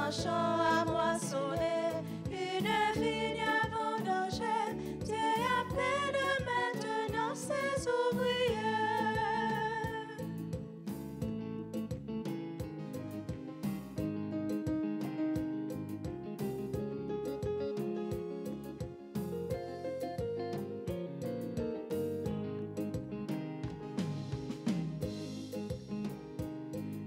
grand champ à moissonner, une vigne à vendanger. Dieu appelle maintenant ses ouvriers.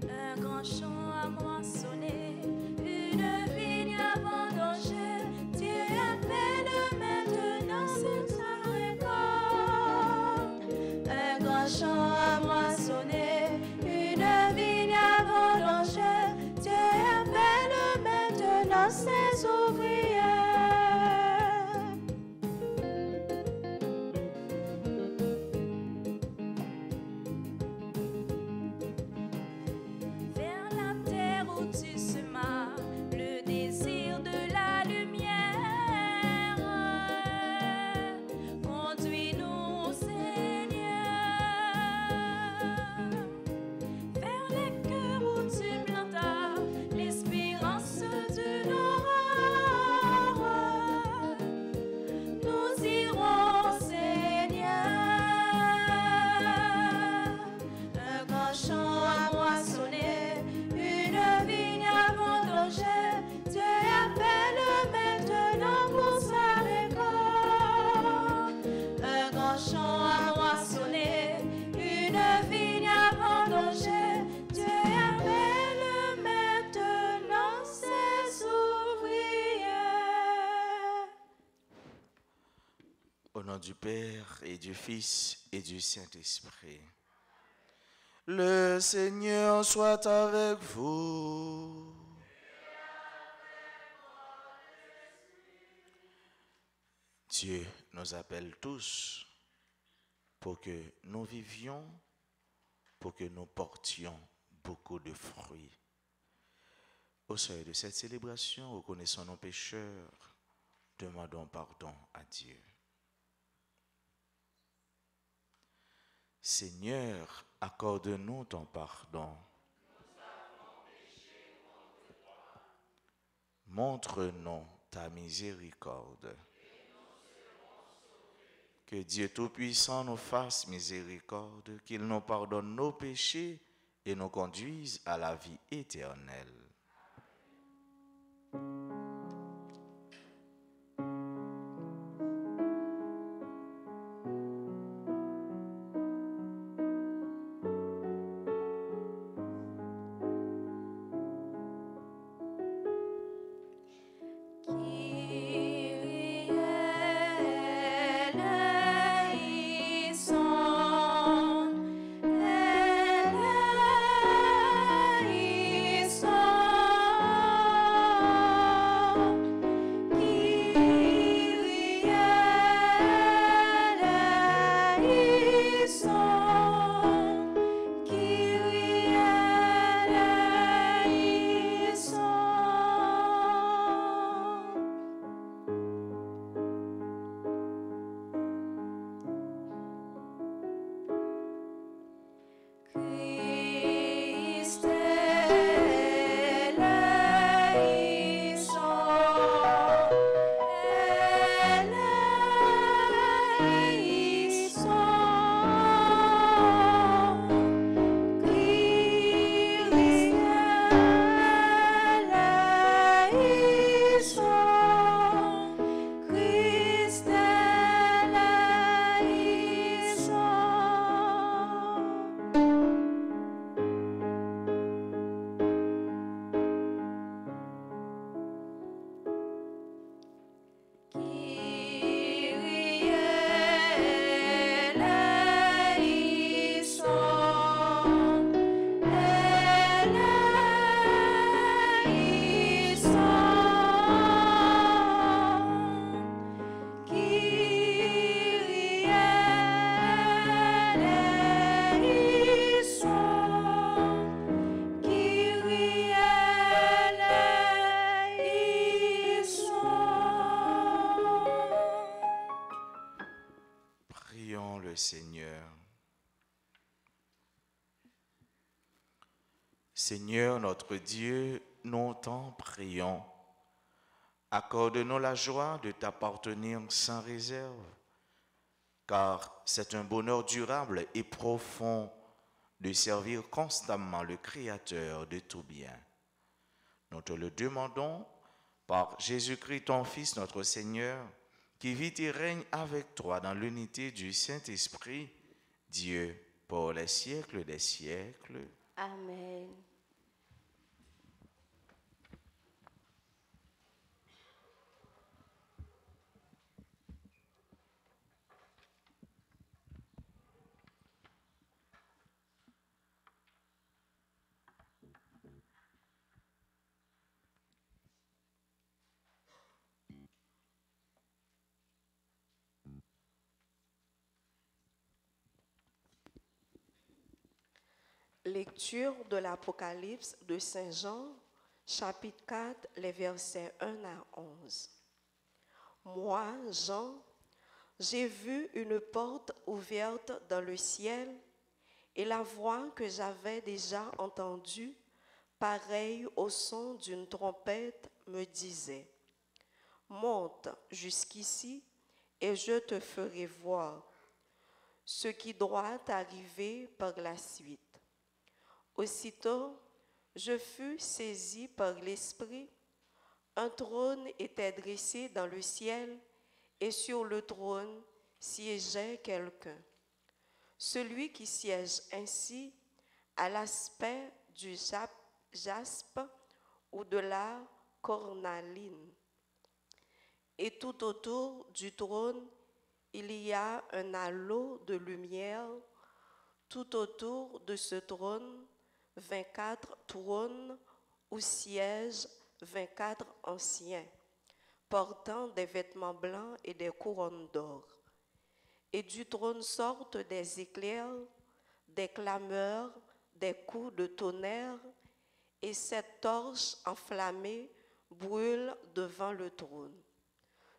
Un grand champ à moissonner, une vigne à vendanger. Dieu appelle maintenant sa récolte. Un grand champ à moissonner, une vigne à vendanger. Dieu appelle maintenant ses ouvriers. Vers la terre où tu semas le désir de la lumière. Conduis-nous, Seigneur, vers les cœurs où tu plantas l'espérance d'une aurore. Nous irons, Seigneur. Un grand champ à moissonner, une vigne à vendanger. Dieu appelle maintenant pour sa récolte. Un grand champ à moissonner, une vigne à vendanger. Dieu appelle maintenant ses ouvriers. Au nom du Père et du Fils et du Saint-Esprit. Le Seigneur soit avec vous. Dieu nous appelle tous pour que nous vivions, pour que nous portions beaucoup de fruits. Au seuil de cette célébration, reconnaissons nos pécheurs, demandons pardon à Dieu. Seigneur, accorde-nous ton pardon. Montre-nous ta miséricorde. Que Dieu Tout-Puissant nous fasse miséricorde, qu'il nous pardonne nos péchés et nous conduise à la vie éternelle. le Seigneur. Seigneur notre Dieu, nous t'en prions. Accorde-nous la joie de t'appartenir sans réserve, car c'est un bonheur durable et profond de servir constamment le Créateur de tout bien. Nous te le demandons par Jésus-Christ, ton Fils, notre Seigneur, qui vit et règne avec toi dans l'unité du Saint-Esprit, Dieu, pour les siècles des siècles. Amen. Lecture de l'Apocalypse de Saint Jean, chapitre 4, les versets 1 à 11. Moi, Jean, j'ai vu une porte ouverte dans le ciel et la voix que j'avais déjà entendue, pareille au son d'une trompette, me disait « Monte jusqu'ici et je te ferai voir ce qui doit arriver par la suite. » Aussitôt, je fus saisi par l'Esprit. Un trône était dressé dans le ciel et sur le trône siégeait quelqu'un. Celui qui siège ainsi a l'aspect du jaspe ou de la cornaline. Et tout autour du trône, il y a un halo de lumière. Tout autour de ce trône, 24 trônes où siègent 24 anciens, portant des vêtements blancs et des couronnes d'or. Et du trône sortent des éclairs, des clameurs, des coups de tonnerre, et 7 torches enflammées brûlent devant le trône.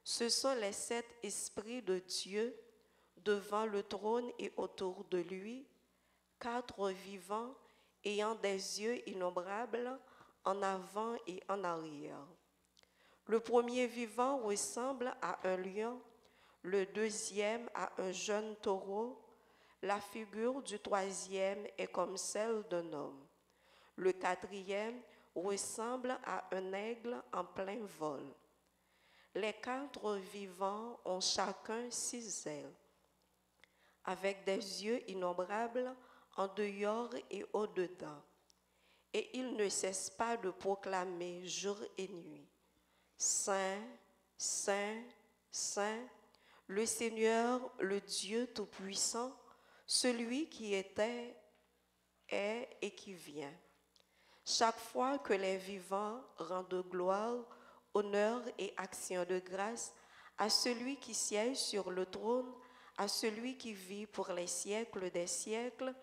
Ce sont les 7 esprits de Dieu devant le trône et autour de lui, 4 vivants ayant des yeux innombrables en avant et en arrière. Le premier vivant ressemble à un lion, le deuxième à un jeune taureau, la figure du troisième est comme celle d'un homme. Le quatrième ressemble à un aigle en plein vol. Les 4 vivants ont chacun 6 ailes, avec des yeux innombrables en dehors et au-dedans. Et ils ne cessent pas de proclamer jour et nuit: Saint, Saint, Saint, le Seigneur, le Dieu Tout-Puissant, celui qui était, est et qui vient. Chaque fois que les vivants rendent gloire, honneur et action de grâce à celui qui siège sur le trône, à celui qui vit pour les siècles des siècles,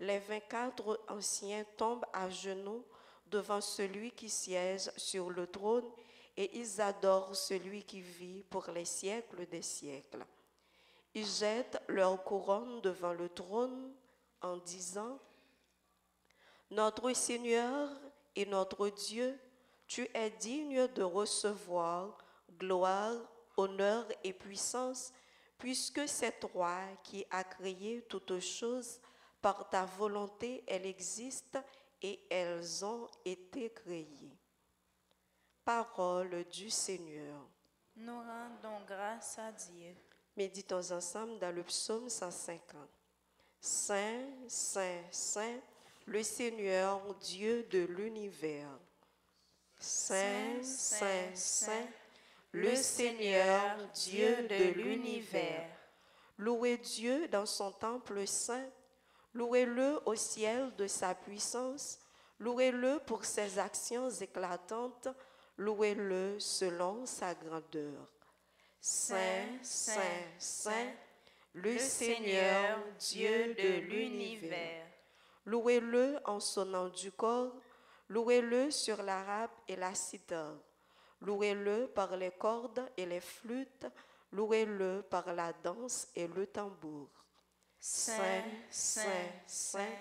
les 24 anciens tombent à genoux devant celui qui siège sur le trône et ils adorent celui qui vit pour les siècles des siècles. Ils jettent leur couronne devant le trône en disant: Notre Seigneur et notre Dieu, tu es digne de recevoir gloire, honneur et puissance, puisque c'est toi qui as créé toutes choses. Par ta volonté, elles existent et elles ont été créées. Parole du Seigneur. Nous rendons grâce à Dieu. Méditons ensemble dans le psaume 150. Saint, Saint, Saint, le Seigneur Dieu de l'univers. Saint, Saint, Saint, le Seigneur Dieu de l'univers. Louez Dieu dans son temple saint. Louez-le au ciel de sa puissance, louez-le pour ses actions éclatantes, louez-le selon sa grandeur. Saint, Saint, Saint, le Seigneur Dieu de l'univers. Louez-le en sonnant du cor, louez-le sur la harpe et la cithare, louez-le par les cordes et les flûtes, louez-le par la danse et le tambour. Saint, Saint, Saint,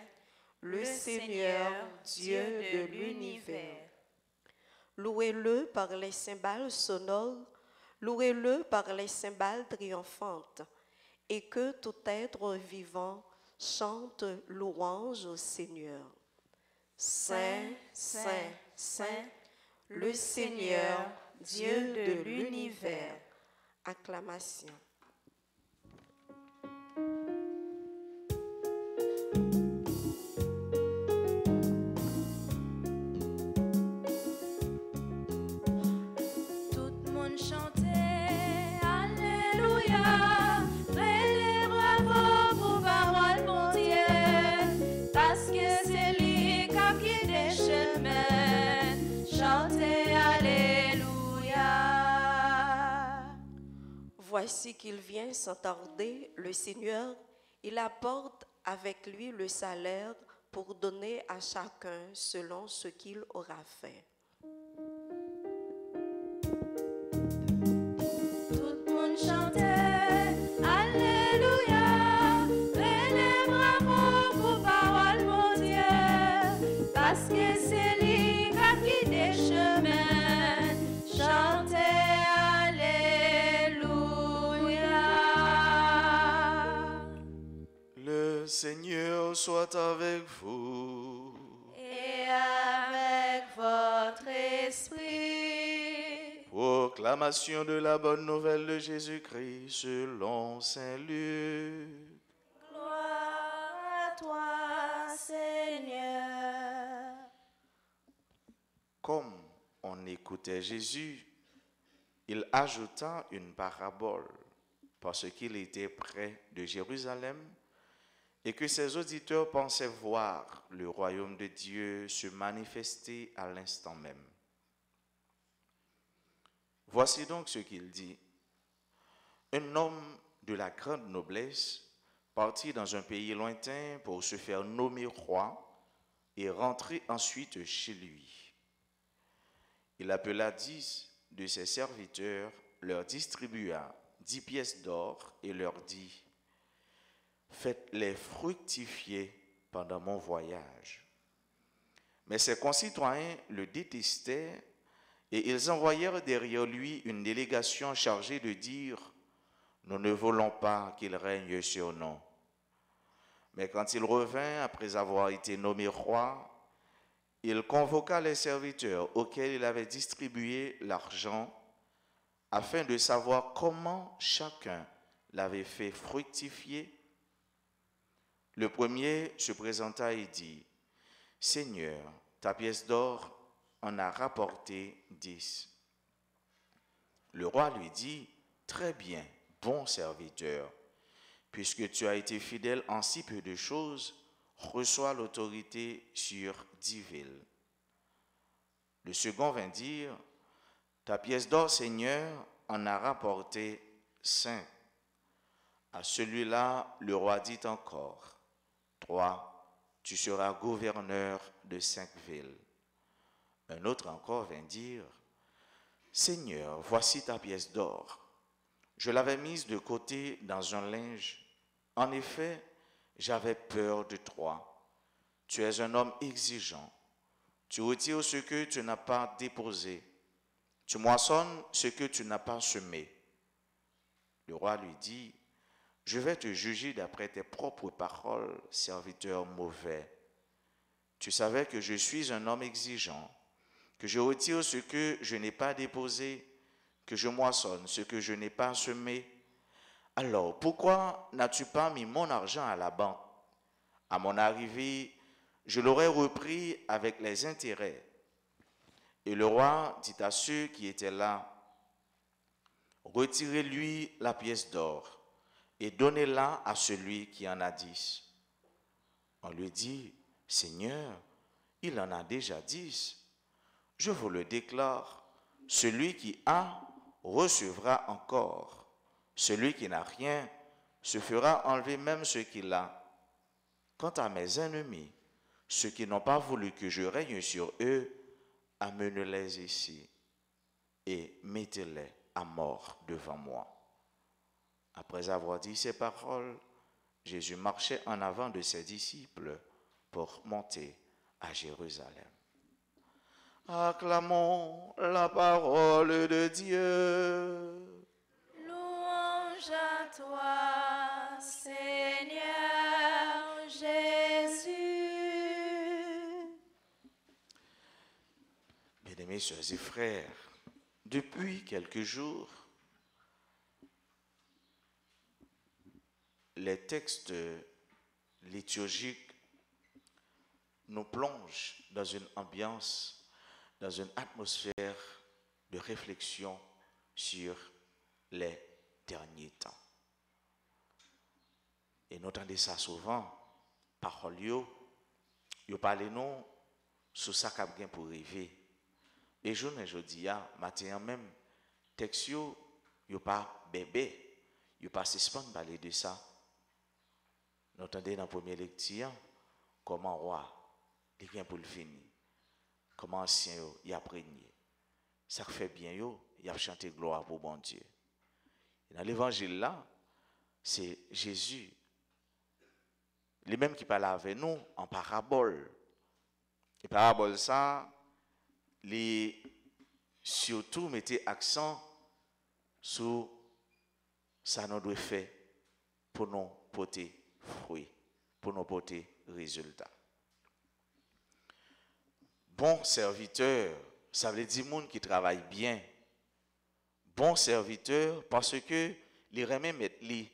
le Seigneur Dieu de l'univers. Louez-le par les cymbales sonores, louez-le par les cymbales triomphantes, et que tout être vivant chante louange au Seigneur. Saint, Saint, Saint, le Seigneur, Dieu de l'univers. Acclamation. Voici qu'il vient sans tarder, le Seigneur, il apporte avec lui le salaire pour donner à chacun selon ce qu'il aura fait. Tout le monde chantait, Alléluia, les bravos pour parole, mon Dieu, parce que c'est lui qui des chemins, chantez Alléluia. Le Seigneur soit avec vous. Et avec votre esprit. Proclamation de la bonne nouvelle de Jésus-Christ selon Saint Luc. Gloire à toi, Seigneur. Comme on écoutait Jésus, il ajouta une parabole parce qu'il était près de Jérusalem et que ses auditeurs pensaient voir le royaume de Dieu se manifester à l'instant même. Voici donc ce qu'il dit. Un homme de la grande noblesse partit dans un pays lointain pour se faire nommer roi et rentrer ensuite chez lui. Il appela 10 de ses serviteurs, leur distribua 10 pièces d'or et leur dit: faites-les fructifier pendant mon voyage. Mais ses concitoyens le détestaient et ils envoyèrent derrière lui une délégation chargée de dire: nous ne voulons pas qu'il règne sur nous. Mais quand il revint après avoir été nommé roi, il convoqua les serviteurs auxquels il avait distribué l'argent afin de savoir comment chacun l'avait fait fructifier. Le premier se présenta et dit: Seigneur, ta pièce d'or en a rapporté 10. Le roi lui dit: très bien, bon serviteur, puisque tu as été fidèle en si peu de choses, reçois l'autorité sur 10 villes. Le second vint dire: ta pièce d'or, Seigneur, en a rapporté 5. À celui-là, le roi dit encore: toi, tu seras gouverneur de 5 villes. Un autre encore vint dire: Seigneur, voici ta pièce d'or. Je l'avais mise de côté dans un linge. En effet, j'avais peur de toi. Tu es un homme exigeant. Tu retires ce que tu n'as pas déposé. Tu moissonnes ce que tu n'as pas semé. Le roi lui dit: je vais te juger d'après tes propres paroles, serviteur mauvais. Tu savais que je suis un homme exigeant, que je retire ce que je n'ai pas déposé, que je moissonne ce que je n'ai pas semé. Alors, pourquoi n'as-tu pas mis mon argent à la banque? À mon arrivée, je l'aurais repris avec les intérêts. Et le roi dit à ceux qui étaient là: retirez-lui la pièce d'or et donnez-la à celui qui en a 10. On lui dit: Seigneur, il en a déjà 10. Je vous le déclare, celui qui a recevra encore. Celui qui n'a rien se fera enlever même ce qu'il a. Quant à mes ennemis, ceux qui n'ont pas voulu que je règne sur eux, amenez-les ici et mettez-les à mort devant moi. Après avoir dit ces paroles, Jésus marchait en avant de ses disciples pour monter à Jérusalem. Acclamons la parole de Dieu. Louange à toi, Seigneur Jésus. Bien-aimés sœurs et frères, depuis quelques jours, les textes liturgiques nous plongent dans une ambiance, dans une atmosphère de réflexion sur les derniers temps. Et nous entendons ça souvent, parole yo parle nous sur ça qu'a bien pour rêver. Et jeudi matin même texte yo pas bébé, yo pas suspendre parler de ça. Nous entendons dans la première lecture comment roi il vient pour le finir. Comment ancien il a prégné. Ça fait bien il a chanté gloire pour bon Dieu. Et dans l'évangile là, c'est Jésus lui-même qui parle avec nous en parabole. Et parabole ça, les surtout mettez accent sur ça nous doit faire pour nous porter fruit, pour nous porter résultat. Bon serviteur, ça veut dire monde qui travaille bien. Bon serviteur parce que les remet mettre li.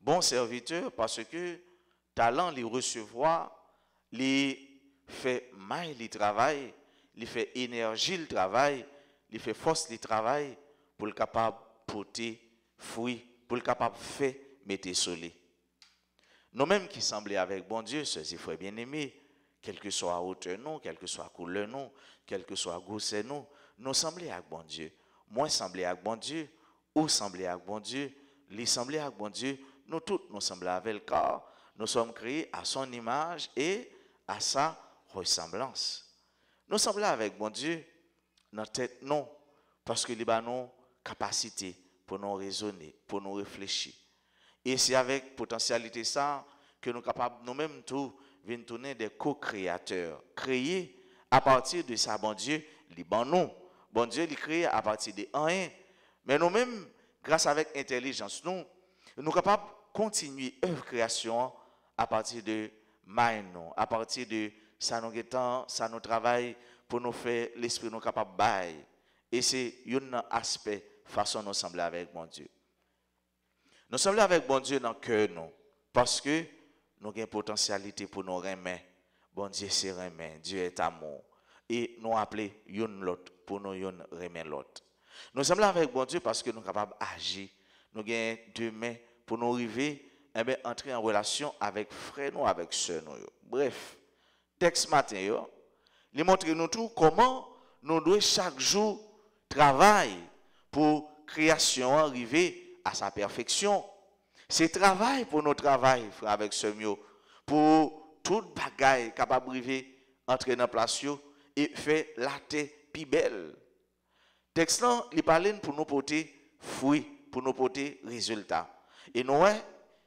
Bon serviteur parce que talent les recevoir, les fait maille le travail, les fait énergie le travail, les fait force le travail pour le capable porter fruit, pour le capable faire mettre solé. Nous-mêmes qui semblons avec bon Dieu, ceux et frères bien-aimés, quelle que soit la hauteur nous, quelle que soit la couleur nous, quelle que soit la grosseur nous semblons avec bon Dieu. Moi semblons avec bon Dieu, ou semblons avec bon Dieu, les semblons avec bon Dieu, nous tous nous semblons avec le corps, nous sommes créés à son image et à sa ressemblance. Nous semblons avec bon Dieu, notre tête non, parce que nous avons capacité pour nous raisonner, pour nous réfléchir. Et c'est avec potentialité ça que nous sommes capables nous-mêmes tout venir tourner des co-créateurs, créés à partir de ça, bon Dieu, bon Dieu, il crée à partir de rien. Mais nous-mêmes, grâce à l'intelligence, nous sommes capables de continuer l'œuvre création à partir de nous, à partir de ça nous travaille pour nous faire l'esprit nous capable bailler. Et c'est un aspect façon nous sembler avec bon Dieu. Nous sommes avec bon Dieu dans le cœur nous parce que nous avons une potentialité pour nous remettre. Bon Dieu c'est remettre, Dieu est amour. Et nous appeler l'autre pour nous remettre l'autre. Nous sommes là avec bon Dieu parce que nous sommes capables d'agir. Nous avons deux mains pour nous arriver, entrer en relation avec frères nous, avec sœurs nous. Bref, texte matin, il montre nous tout comment nous devons chaque jour travailler pour création arriver à sa perfection. C'est travail pour nos travail, frère, avec ce mieux, pour toute bagaille capable de arriver, entrer dans la place et faire la terre plus belle. Texte là, il parle pour nous porter fruit, pour nous porter résultat. Et nous,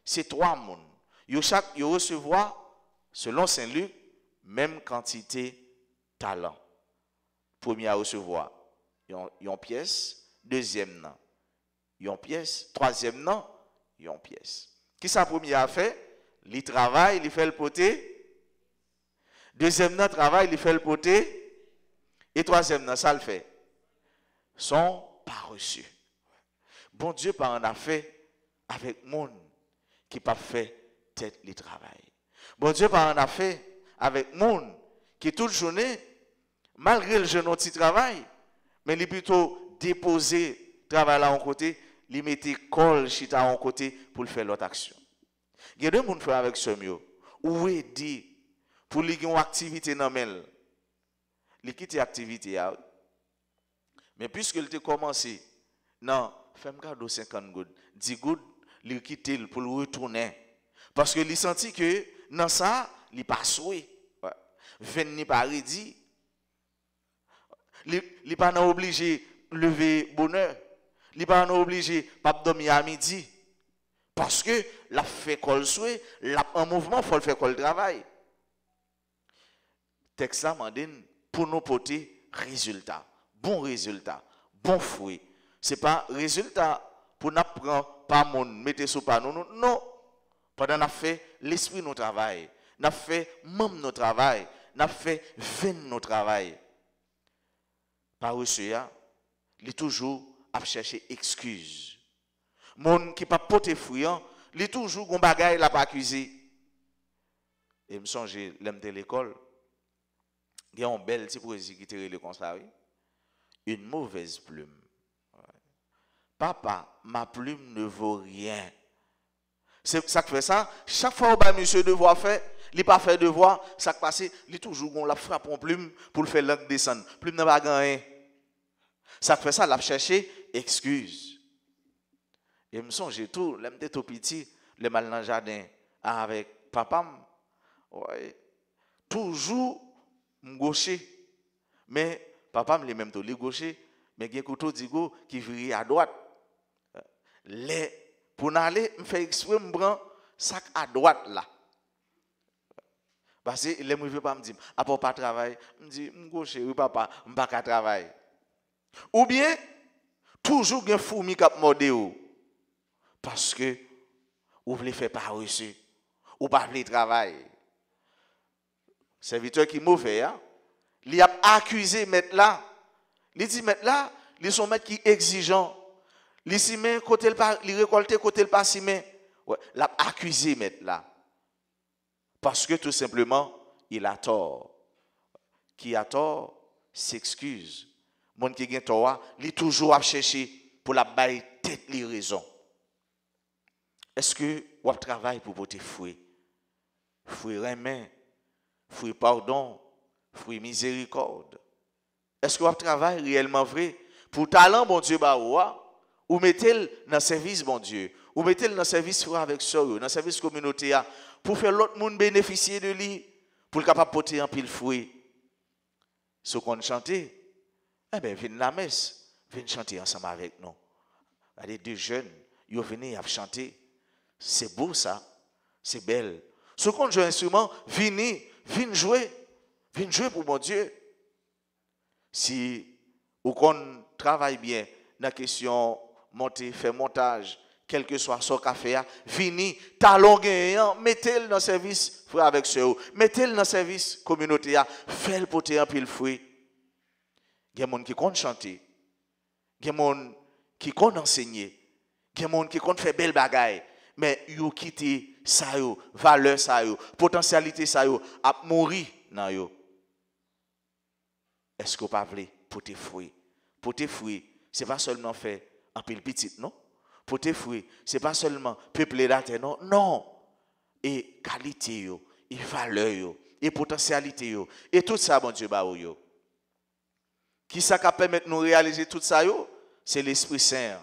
c'est trois mondes. Ils recevoir, selon Saint-Luc, même quantité talent. Premier à recevoir, une pièce, deuxième non. Une pièce, troisième non, une pièce. Qui ça premier a fait? Il travaille, il fait le poté. Deuxième non, travail, il fait le poté. Et troisième non, ça le fait. Sont pas reçus. Bon Dieu pas en a fait avec monde qui pas fait tête le travail. Bon Dieu pas en a fait avec monde qui toute journée, malgré le jeune petit travail, mais il est plutôt déposé travail là en côté, il mettait col chita en côté pour le faire l'autre action. Il y a deux monde faire avec ce mieux. Ou est dit pour lui une activité normale. Il quitte l'activité mais puisque il a commencé, non, fais-moi cadeau 50 gouttes, 10 gouttes, il quitte pour le retourner. Parce que il senti que dans ça, il pas souhait. Venir pas ready. Il pas obligé lever bonheur. Il pas obligé pas dormir à midi. Parce que la fait col souhait, en mouvement, faut le faire col travail. Texte là m'en pour nous porter résultat, bon fruit. Ce n'est pas résultat pour nous prendre pas mon mettre sous pas nous. Non. Pendant qu'on fait l'esprit nous travail, nous fait même notre travail, nous fait veine notre travail. Par reçu, il est toujours à chercher excuse. Mon qui pas porter fruit, il est toujours gon bagaille la pas accusé. Et me songe l'aime de l'école. Il y a une belle petite poésie qui tire le conseil. Une mauvaise plume. Papa, ma plume ne vaut rien. C'est ça qui fait ça. Chaque fois que monsieur devoir faire, il n'a pas fait devoir, ça qui passe, il est toujours la frappe en plume pour le faire langue descendre. Plume n'a pas gagné. Ça qui fait ça, il a cherché excuse. Et me songe tout, l'aime tout petit, le mal dans le jardin avec papa. Ouais. Toujours gaucher. Mais papa me même tout les gaucher, mais il y a un couteau d'Igo qui vire à droite. Pour aller, me fait exprès, me prend sac à droite là. Parce que les ne pas me dire, à part pas travail, me dit, gaucher, oui papa, je ne pas travailler. Ou bien, toujours un fourmi qui a mordé parce que vous voulez faire pas reçu, ou pas voulez travailler. Serviteur qui est mauvais, hein? Il a accusé maître là. Il dit maître là, ils sont maître qui exigeant. Il s'y met côté le pas, il récolte côté le pas s'y met. Ouais, l'a accusé maître là. Parce que tout simplement, il a tort. Qui a tort s'excuse. Mon qui a tort, il est toujours à chercher pour la bailler tête les raisons. Est-ce que vous travaillez pour porter fruit? Fruit remet, fruit pardon, fruit miséricorde. Est-ce que vous travaillez réellement vrai pour talent bon Dieu ou mettez-le dans le service bon Dieu, ou mettez-le dans le service frère avec soeur, dans le service communautaire pour faire l'autre monde bénéficier de lui, pour le capable porter un pile fruit. Ce qu'on chante, eh bien, viens la messe, viens chanter ensemble avec nous. Les deux jeunes, ils viennent chanter. C'est beau ça, c'est belle. Ce qu'on joue instrument, viens jouer pour mon Dieu. Si ou qu'on travaille bien dans la question monter, faire montage, quel que soit son café, vini, talon gagnant, mettez-le dans le service frère avec ceux, mettez-le dans le service communautaire, faites-le porter un pile fruit. Il y a des gens qui comptent chanter, il y a des gens qui comptent enseigner, il y a des gens qui comptent faire belle bagaille, mais ils quittent ça, valeur ça, potentialité ça, à mourir dans yo. Est-ce que vous ne voulez pas porter fruit? Porter fruit, ce n'est pas seulement faire un pile petit, non? Porter fruit, ce n'est pas seulement peupler la terre, non? Non. Et qualité, et valeur, et potentialité, et tout ça, mon Dieu, yo. Qui ça qui permet de nous réaliser tout ça, c'est l'Esprit Saint.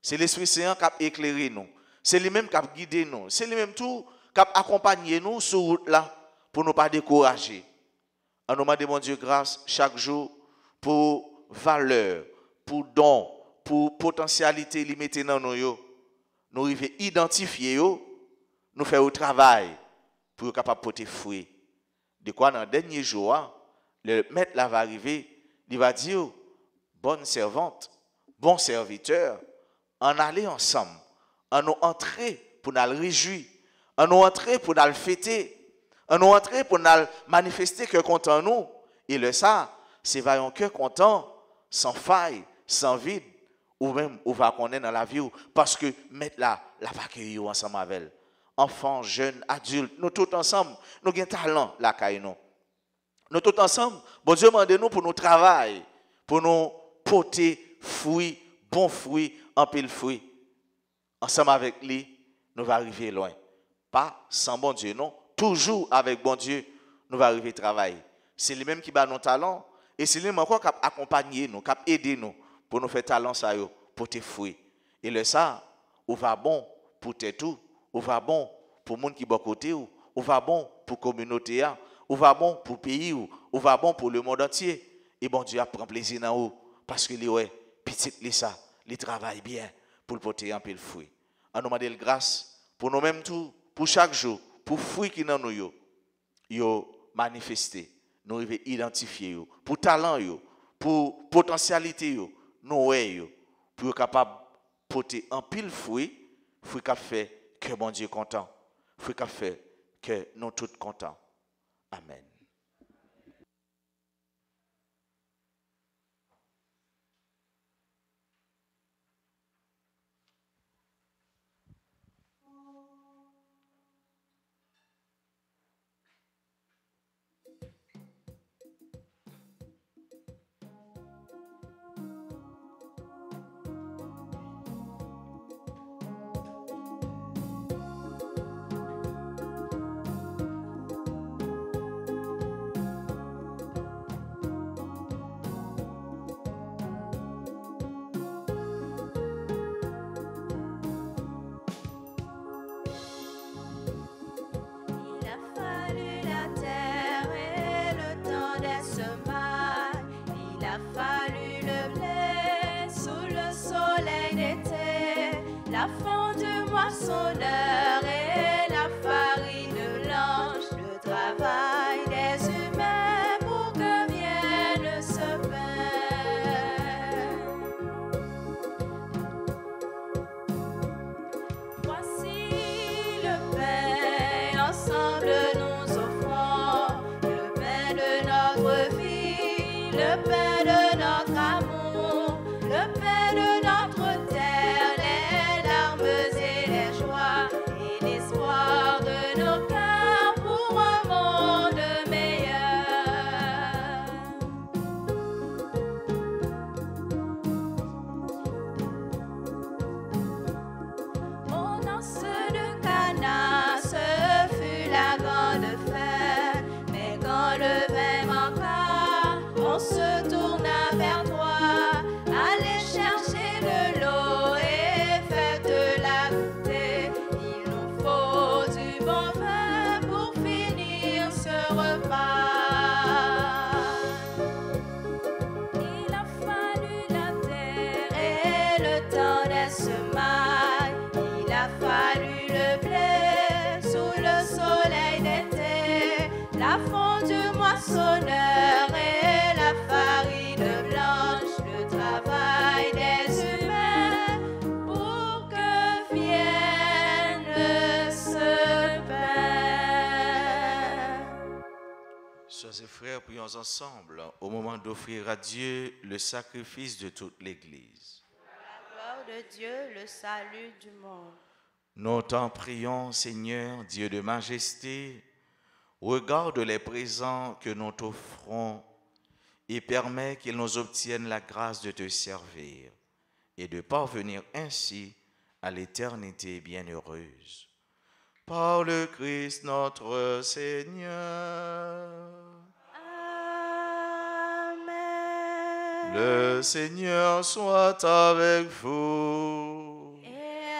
C'est l'Esprit Saint qui a éclairé nous. C'est lui-même qui a guidé nous. C'est lui-même tout qui a accompagné nous sur route là pour ne pas décourager. On nous demande, mon Dieu, grâce chaque jour pour valeur, pour don, pour potentialité limitée dans nous. Nous arrivons à identifier, nous faire au travail pour être capable de porter fruit. De quoi, dans le dernier jour, le maître là va arriver, il va dire, bonne servante, bon serviteur, en aller ensemble, en nous entrer pour nous réjouir, en nous entrer pour nous fêter, en nous entrer pour nous manifester que content nous. Et le ça, c'est un cœur content, sans faille, sans vide, ou même on va connaître dans la vie, parce que mettre là, la va accueillir ensemble avec elle. Enfants, jeunes, adultes, nous tous ensemble, nous avons un talent là, nous. Nous tous ensemble, bon Dieu demande nous pour nous travailler, pour nous porter fruits, bons fruits, en pile fruits. Ensemble avec lui, nous allons arriver loin. Pas sans bon Dieu, non. Toujours avec bon Dieu, nous allons arriver à travailler. C'est lui-même qui bat nos talents et c'est lui-même encore qui a accompagné nous, qui a aidé nous pour nous faire talent ça, pour tes fruits. Et le ça, on va bon pour tes tout, on va bon pour le monde qui est à côté, on va bon pour la communauté, on va bon pour le pays, on va bon pour le monde entier. Et bon Dieu a pris plaisir dans nous parce que les petit ça, les travaille bien pour le porter un peu le fruit. On nous demande grâce pour nous-mêmes tout, pour chaque jour, pour les fruits qui sont dans nous, yo manifester, nous arriver identifier, pour talent, pour potentialité nous pour être capable de porter un pile fruit qui fait que bon Dieu est content, fruit qui fait que nous tous contents. Amen. La fin du moissonneur et la farine blanche, le travail des humains pour que vienne ce pain. Voici le pain, ensemble nous offrons le pain de notre vie, le pain de notre amour, le pain de notre terre. Moissonneur et la farine blanche, le travail des humains pour que vienne ce pain. Sœurs et frères, prions ensemble au moment d'offrir à Dieu le sacrifice de toute l'Église. La gloire de Dieu, le salut du monde. Nous t'en prions, Seigneur, Dieu de majesté, regarde les présents que nous t'offrons et permets qu'ils nous obtiennent la grâce de te servir et de parvenir ainsi à l'éternité bienheureuse. Par le Christ notre Seigneur. Amen. Le Seigneur soit avec vous. Et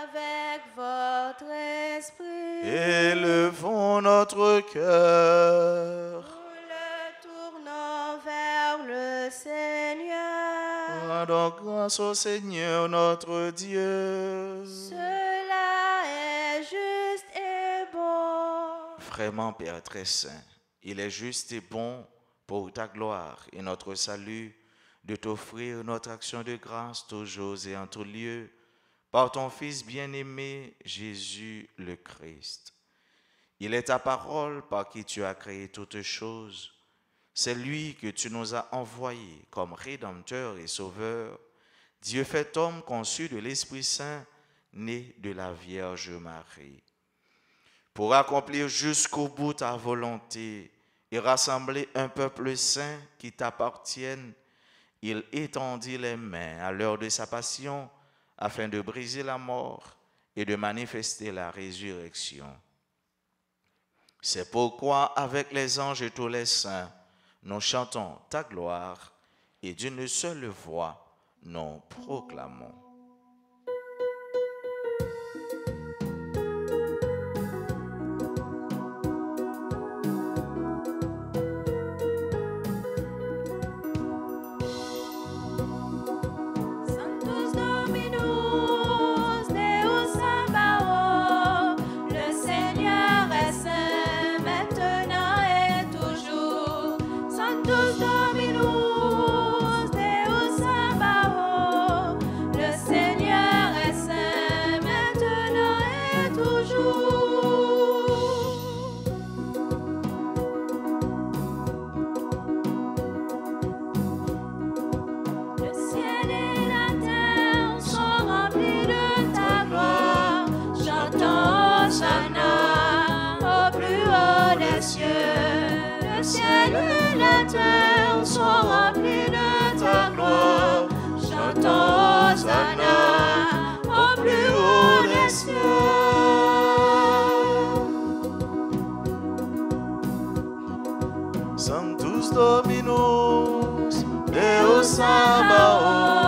avec votre esprit. Élevons notre cœur. Nous le tournons vers le Seigneur. Rendons grâce au Seigneur notre Dieu. Cela est juste et bon. Vraiment, Père très saint, il est juste et bon pour ta gloire et notre salut de t'offrir notre action de grâce toujours et en tout lieu par ton Fils bien-aimé, Jésus le Christ. Il est ta parole par qui tu as créé toutes choses. C'est lui que tu nous as envoyé comme Rédempteur et Sauveur, Dieu fait homme conçu de l'Esprit Saint, né de la Vierge Marie. Pour accomplir jusqu'au bout ta volonté et rassembler un peuple saint qui t'appartienne, il étendit les mains à l'heure de sa passion afin de briser la mort et de manifester la résurrection. C'est pourquoi, avec les anges et tous les saints, nous chantons ta gloire et d'une seule voix, nous proclamons. Dominus, terre sont remplies de ta gloire. Chantons Hosanna au plus haut des cieux. Sanctus Dominus, Deus Sabaoth,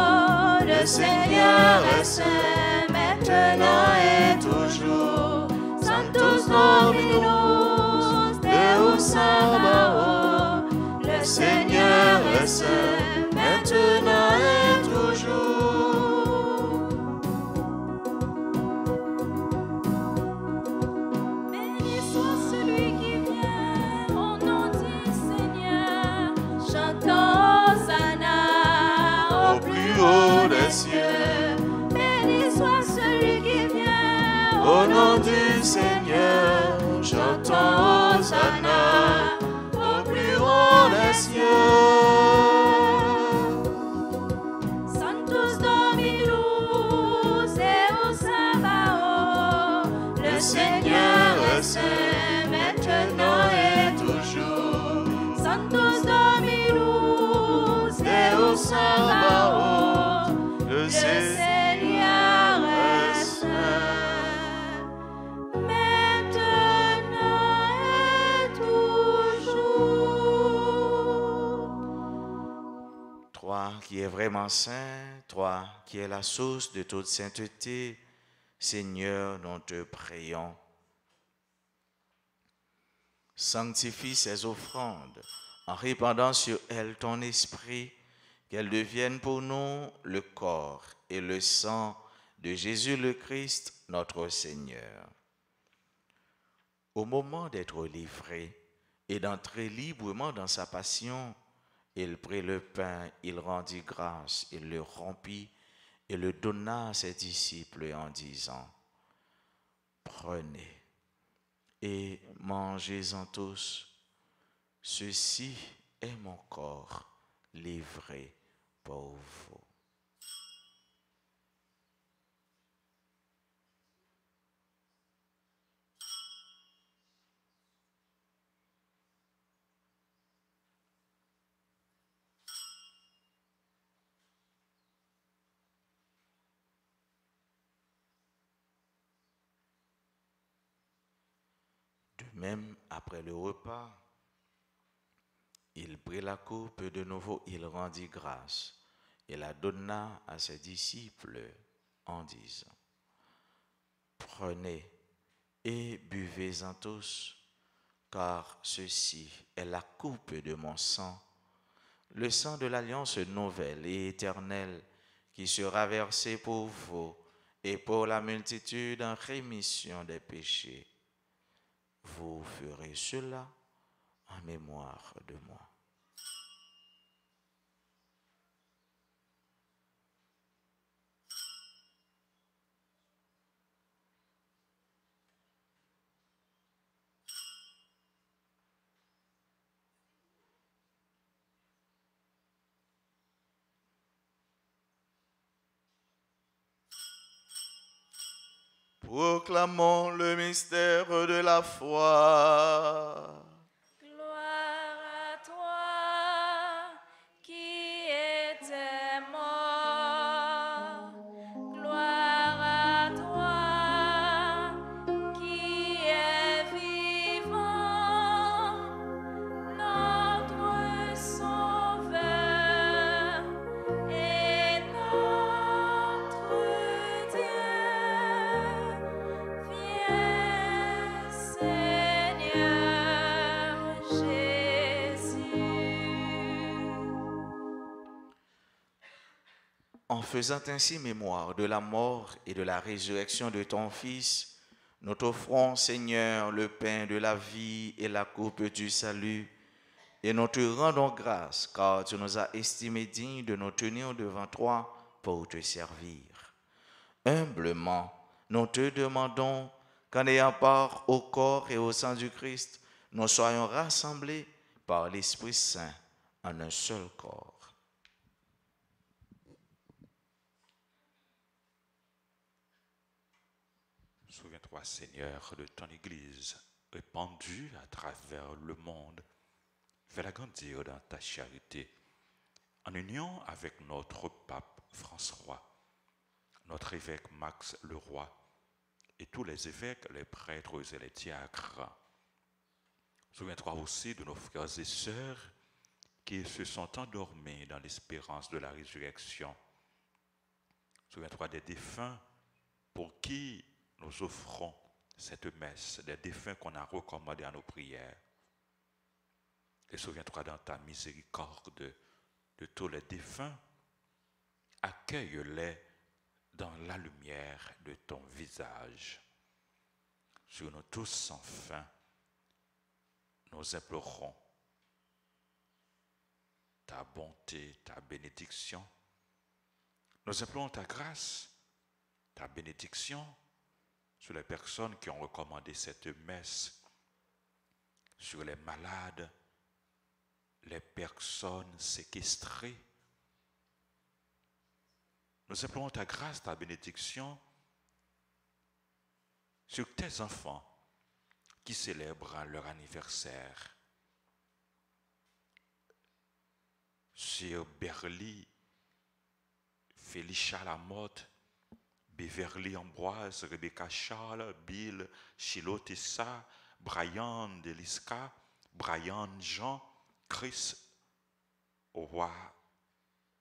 Le Seigneur est saint, maintenant et toujours. Sanctus Dominus, Deus Sabaoth. Le Seigneur est saint, maintenant et toujours. Béni soit celui qui vient au nom du Seigneur. Chantons Hosanna au plus haut des cieux. Béni soit celui qui vient au nom du Seigneur, chantons Hosanna au plus haut des cieux. Sanctus Dominus, Deus Sabaoth. Le Seigneur est saint, maintenant et toujours. Sanctus Dominus, Deus Sabaoth. Le Seigneur est saint, maintenant et toujours. Toi qui es vraiment saint, toi qui es la source de toute sainteté, Seigneur, nous te prions. Sanctifie ces offrandes en répandant sur elles ton esprit, qu'elles deviennent pour nous le corps et le sang de Jésus le Christ, notre Seigneur. Au moment d'être livré et d'entrer librement dans sa passion, il prit le pain, il rendit grâce, il le rompit et le donna à ses disciples en disant, « Prenez et mangez-en tous, ceci est mon corps livré pour vous. » De même, après le repas, il prit la coupe, de nouveau il rendit grâce et la donna à ses disciples en disant, « Prenez et buvez-en tous, car ceci est la coupe de mon sang, le sang de l'alliance nouvelle et éternelle qui sera versé pour vous et pour la multitude en rémission des péchés. Vous ferez cela en mémoire de moi. » Proclamons le mystère de la foi. Gloire à toi qui étais mort. Gloire à toi qui es vivant. Notre Sauveur et notre Dieu. Viens, Seigneur Jésus. En faisant ainsi mémoire de la mort et de la résurrection de ton Fils, nous t'offrons, Seigneur, le pain de la vie et la coupe du salut, et nous te rendons grâce, car tu nous as estimés dignes de nous tenir devant toi pour te servir. Humblement, nous te demandons qu'en ayant part au corps et au sang du Christ, nous soyons rassemblés par l'Esprit Saint en un seul corps. Souviens-toi, Seigneur, de ton Église répandue à travers le monde fais-la grandir dans ta charité, en union avec notre pape François, notre évêque Max Leroy, et tous les évêques, les prêtres et les diacres. Souviens-toi aussi de nos frères et sœurs qui se sont endormis dans l'espérance de la résurrection. Souviens-toi des défunts pour qui nous offrons cette messe, des défunts qu'on a recommandés à nos prières. Et souviens-toi dans ta miséricorde de tous les défunts, accueille-les dans la lumière de ton visage. Sur nous tous sans fin, nous implorons ta bonté, ta bénédiction. Nous implorons ta grâce, ta bénédiction sur les personnes qui ont recommandé cette messe, sur les malades, les personnes séquestrées. Nous implorons ta grâce, ta bénédiction sur tes enfants qui célèbrent leur anniversaire. Sur Berly, Félicia Lamotte, Beverly Ambroise, Rebecca Charles, Bill Chilotessa, Brian Deliska, Brian Jean, Chris Roy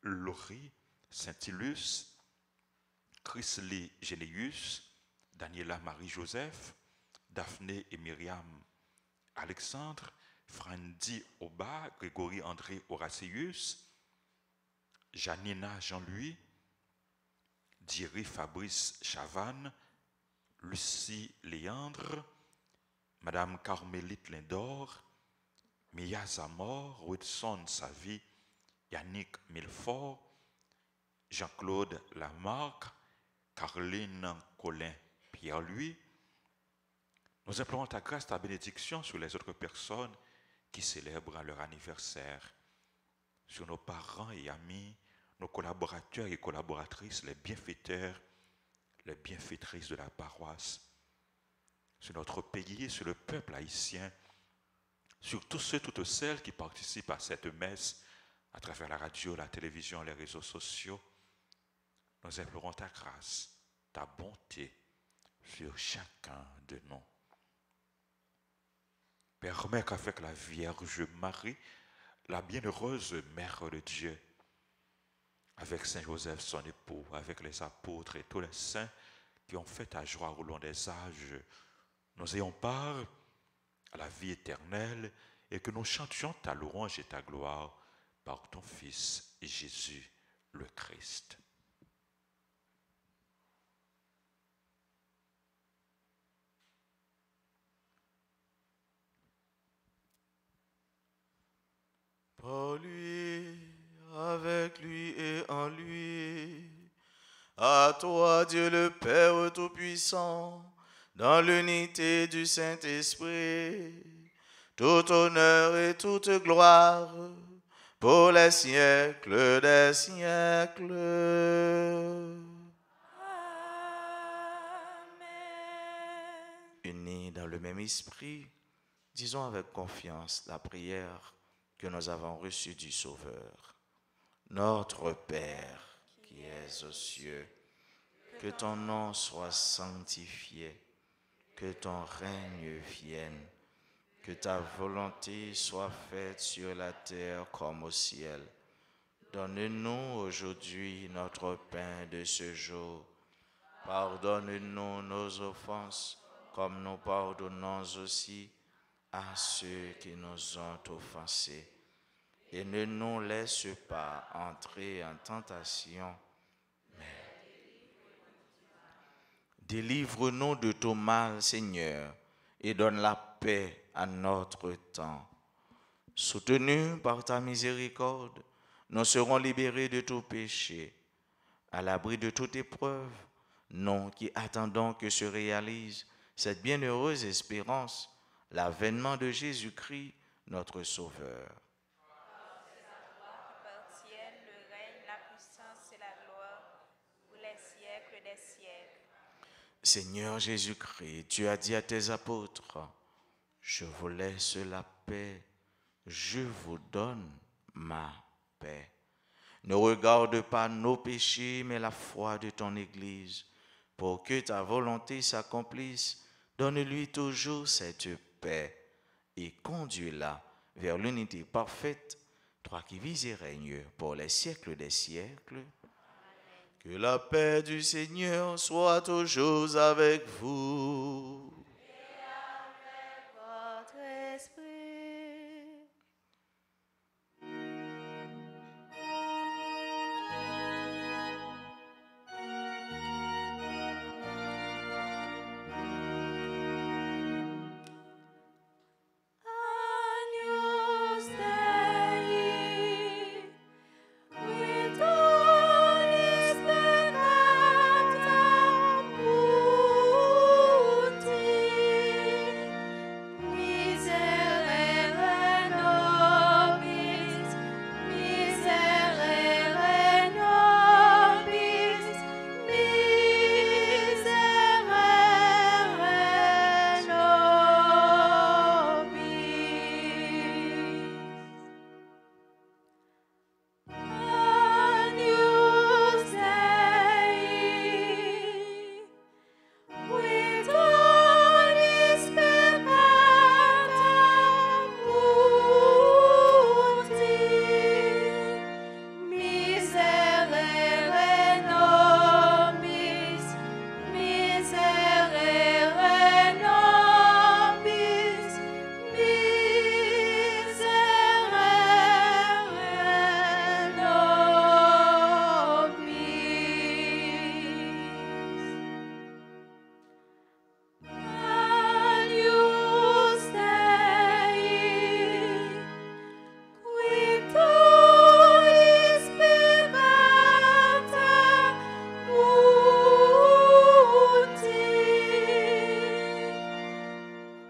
Laurie, Saint-Ilus, Chris Lee Généus, Daniela Marie-Joseph, Daphné et Myriam Alexandre, Frandy Oba, Grégory André Horacéus, Janina Jean-Louis, Thierry Fabrice Chavannes, Lucie Léandre, Madame Carmélite Lindor, Mia Zamor, Wilson Savy, Yannick Milfort, Jean-Claude Lamarck, Caroline Colin Pierre-Louis. Nous implorons ta grâce, ta bénédiction sur les autres personnes qui célèbrent leur anniversaire, sur nos parents et amis, nos collaborateurs et collaboratrices, les bienfaiteurs, les bienfaitrices de la paroisse, sur notre pays, sur le peuple haïtien, sur tous ceux, toutes celles qui participent à cette messe à travers la radio, la télévision, les réseaux sociaux. Nous implorons ta grâce, ta bonté sur chacun de nous. Permets qu'avec la Vierge Marie, la bienheureuse Mère de Dieu, avec Saint Joseph son époux, avec les apôtres et tous les saints qui ont fait ta joie au long des âges, nous ayons part à la vie éternelle et que nous chantions ta louange et ta gloire par ton Fils Jésus le Christ. Par lui, avec lui et en lui, à toi Dieu le Père Tout-Puissant, dans l'unité du Saint-Esprit, tout honneur et toute gloire pour les siècles des siècles. Amen. Unis dans le même esprit, disons avec confiance la prière que nous avons reçue du Sauveur. Notre Père qui es aux cieux, que ton nom soit sanctifié, que ton règne vienne, que ta volonté soit faite sur la terre comme au ciel. Donne-nous aujourd'hui notre pain de ce jour. Pardonne-nous nos offenses, comme nous pardonnons aussi à ceux qui nous ont offensés. Et ne nous laisse pas entrer en tentation, mais délivre-nous de tout mal, Seigneur, et donne la paix à notre temps. Soutenus par ta miséricorde, nous serons libérés de tout péché, à l'abri de toute épreuve, nous qui attendons que se réalise cette bienheureuse espérance, l'avènement de Jésus-Christ, notre Sauveur. Appartiennent le règne, la puissance et la gloire pour les siècles des siècles. Seigneur Jésus-Christ, tu as dit à tes apôtres, je vous laisse la paix, je vous donne ma paix. Ne regarde pas nos péchés, mais la foi de ton Église. Pour que ta volonté s'accomplisse, donne-lui toujours cette paix et conduis-la vers l'unité parfaite, toi qui vis et règnes pour les siècles des siècles. Que la paix du Seigneur soit toujours avec vous. Votre esprit. Agnus Dei, qui tollis peccata muti, miserere nobis, miserere nobis, miserere nobis. Agnus Dei, qui tollis peccata muti, miserere nobis, miserere nobis, miserere nobis. Agnus Dei, qui tollis peccata muti,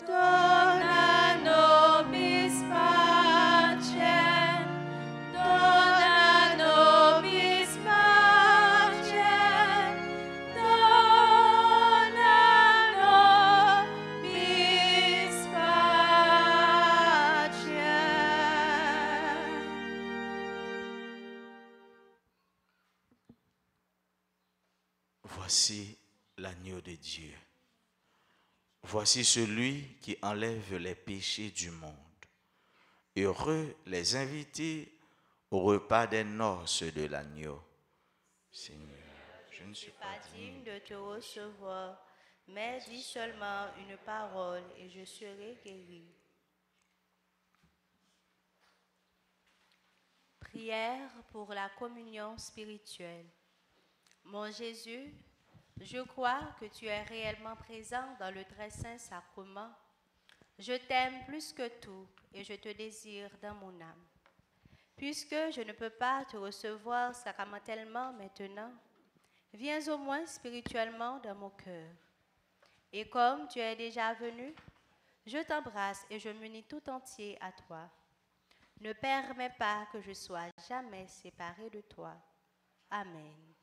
dona nobis pacem, dona nobis pacem, dona nobis pacem. Voici l'agneau de Dieu. Voici celui qui enlève les péchés du monde. Heureux les invités au repas des noces de l'agneau. Seigneur, je ne suis Pas digne de te recevoir, mais dis seulement une parole et je serai guéri. Prière pour la communion spirituelle. Mon Jésus, je crois que tu es réellement présent dans le très saint sacrement. Je t'aime plus que tout et je te désire dans mon âme. Puisque je ne peux pas te recevoir sacramentellement maintenant, viens au moins spirituellement dans mon cœur. Et comme tu es déjà venu, je t'embrasse et je m'unis tout entier à toi. Ne permets pas que je sois jamais séparé de toi. Amen.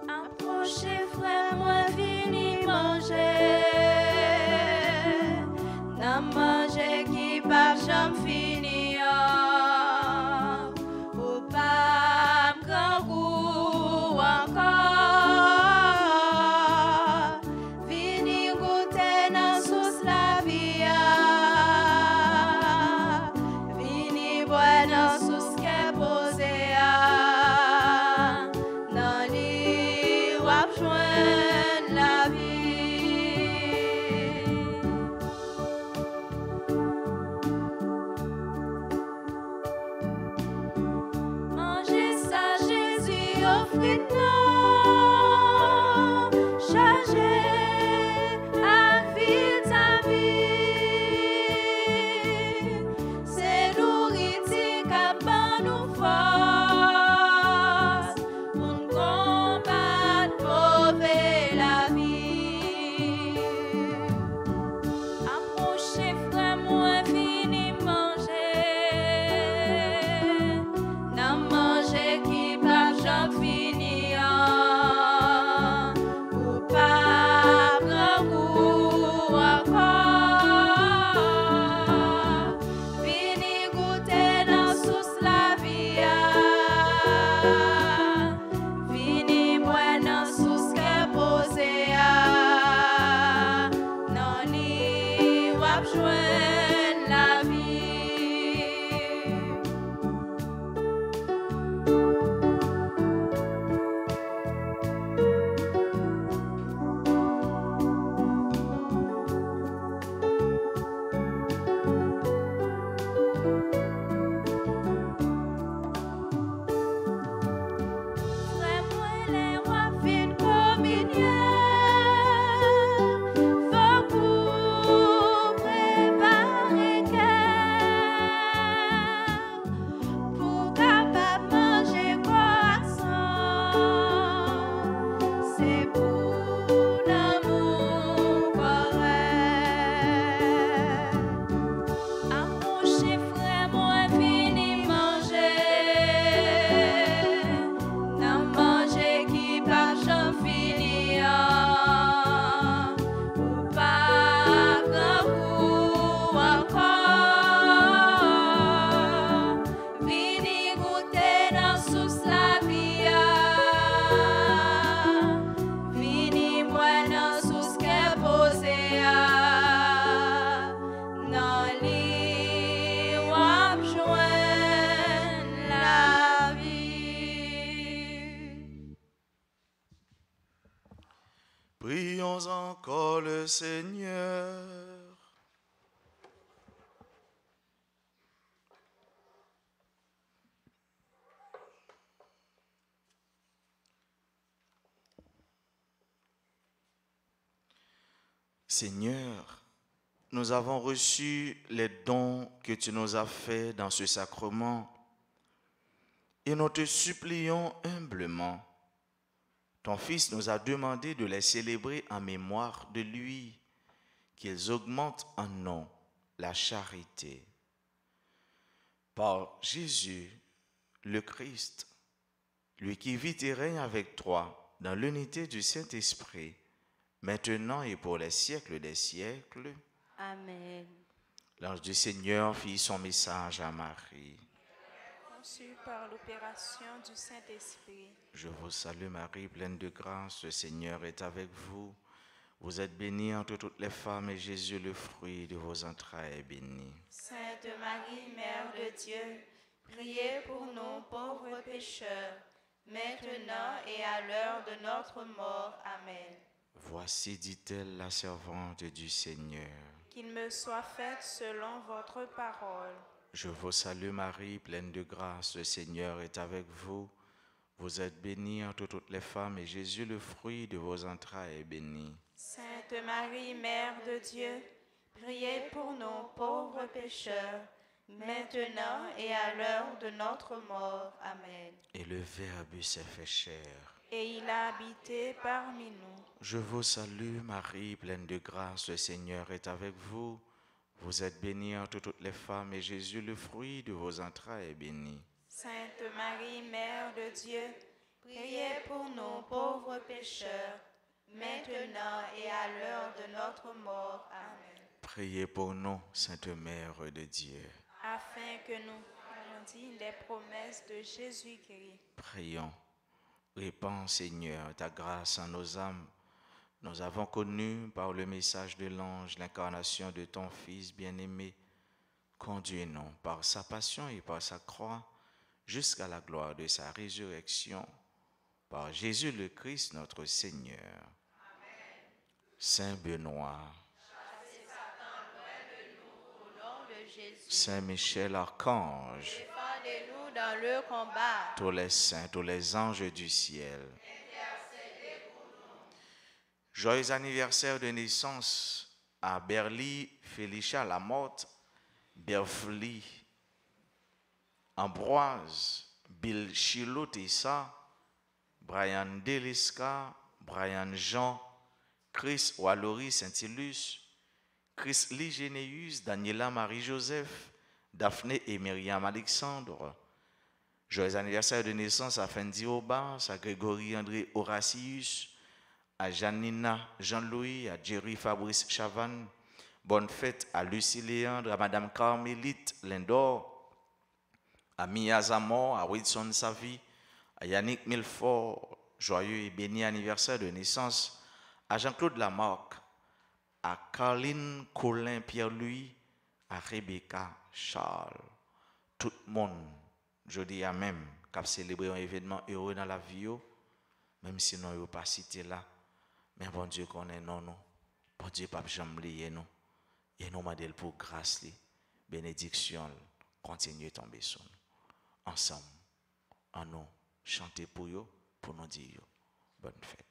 Approchez, frère, moi vini manger. N'a manger qui pas jamais fini. Ou pas grand goût encore. Vini goûter dans sauce la vie. Vini boire dans sauce qu'est posée. Dans l'île wap joindre la vie. Mangez ça, Jésus offre-nous. joindre la vie. Frère, moi, les rois fin communion, faut vous préparer cœur pour capable manger croissant. C'est pour l'amour correct. Approchez, frère, moi, vini manger. N'a manger qui pas j'en fini. Ou pas grand goût encore. Vini goûter dans sous la vie. Vini moi dans sous qu'est posé. Dans lit wap joindre la vie. Prions encore le Seigneur. Seigneur, nous avons reçu les dons que tu nous as faits dans ce sacrement et nous te supplions humblement. Ton Fils nous a demandé de les célébrer en mémoire de lui, qu'ils augmentent en nous la charité. Par Jésus, le Christ, lui qui vit et règne avec toi dans l'unité du Saint-Esprit, maintenant et pour les siècles des siècles. Amen. L'ange du Seigneur fit son message à Marie. Conçu par l'opération du Saint-Esprit. Je vous salue Marie, pleine de grâce, le Seigneur est avec vous. Vous êtes bénie entre toutes les femmes et Jésus, le fruit de vos entrailles, est béni. Sainte Marie, Mère de Dieu, priez pour nous pauvres pécheurs, maintenant et à l'heure de notre mort. Amen. Voici, dit-elle, la servante du Seigneur. Qu'il me soit fait selon votre parole. Je vous salue Marie, pleine de grâce, le Seigneur est avec vous. Vous êtes bénie entre toutes les femmes et Jésus, le fruit de vos entrailles, est béni. Sainte Marie, Mère de Dieu, priez pour nous pauvres pécheurs, maintenant et à l'heure de notre mort. Amen. Et le Verbe s'est fait chair. Et il a habité parmi nous. Je vous salue Marie, pleine de grâce, le Seigneur est avec vous. Vous êtes bénie entre toutes les femmes et Jésus, le fruit de vos entrailles, est béni. Sainte Marie, Mère de Dieu, priez pour nous pauvres pécheurs, maintenant et à l'heure de notre mort. Amen. Priez pour nous, Sainte Mère de Dieu. Afin que nous ayons les promesses de Jésus-Christ. Prions. Répands, Seigneur, ta grâce en nos âmes. Nous avons connu par le message de l'ange l'incarnation de ton Fils bien-aimé. Conduis-nous par sa passion et par sa croix jusqu'à la gloire de sa résurrection. Par Jésus le Christ, notre Seigneur. Amen. Saint Benoît, Saint Michel Archange, Défendez-nous dans le combat. tous les saints, tous les anges du ciel. Joyeux anniversaire de naissance à Berly, Félicia Lamotte, Berfli, Ambroise, Bill Chilo Tessa, Brian Deliska, Brian Jean, Chris Wallory Saint-Ilus, Chris Ligénéus, Daniela Marie-Joseph, Daphné et Myriam Alexandre. Joyeux anniversaire de naissance à Fendi Obas, à Grégory André Horacius, à Janina Jean-Louis, à Jerry Fabrice Chavan. Bonne fête à Lucie Léandre, à Madame Carmélite Lindor, à Mia Zamor, à Wilson Savi, à Yannick Milfort. Joyeux et béni anniversaire de naissance à Jean-Claude Lamarck, à Caroline Colin Pierre-Louis, à Rebecca Charles. Tout le monde, je dis à même, qui a célébré un événement heureux dans la vie, même si nous n'avons pas cité là, mais bon Dieu connaît non, non. Bon Dieu pas jamais lié nous. Et nous demandons pour grâce, bénédiction, continue à tomber sur nous. Ensemble, en nous chanter pour nous dire bonne fête.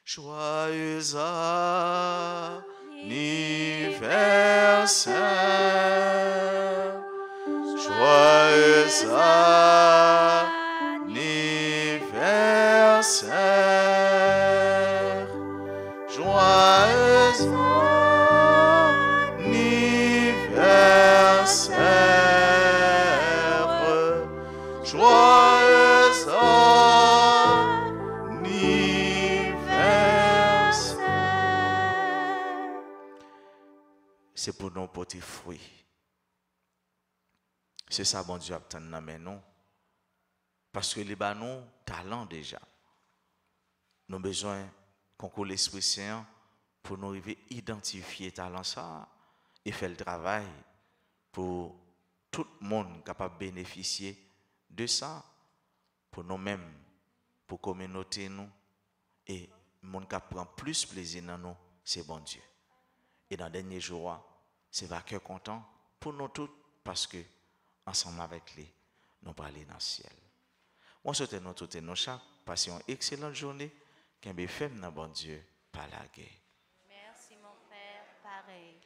Joyeux anniversaire, joyeux anniversaire, joyeux anniversaire, joyeux anniversaire. C'est pour nos petits fruits. C'est ça, bon Dieu, attend dans nous. Parce que les nous talent déjà. Nous avons besoin qu'on l'Esprit Saint pour nous arriver à identifier talent ça et faire le travail pour tout le monde capable de bénéficier de ça, pour nous-mêmes, pour la communauté nous, et le monde qui prend plus plaisir dans nous, c'est bon Dieu. Et dans les derniers jours, c'est un cœur content pour nous tous, parce que ensemble avec lui, nous allons aller dans le ciel. Moi, je souhaite nous tous et nous chaque passer une excellente journée, qu'un béfem dans bon Dieu, par la guerre. Merci mon Père, pareil.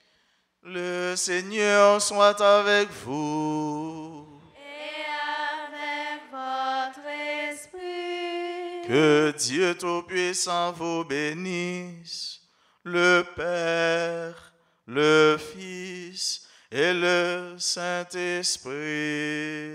Le Seigneur soit avec vous. Et avec votre esprit. Que Dieu Tout-Puissant vous bénisse, le Père, le Fils et le Saint-Esprit.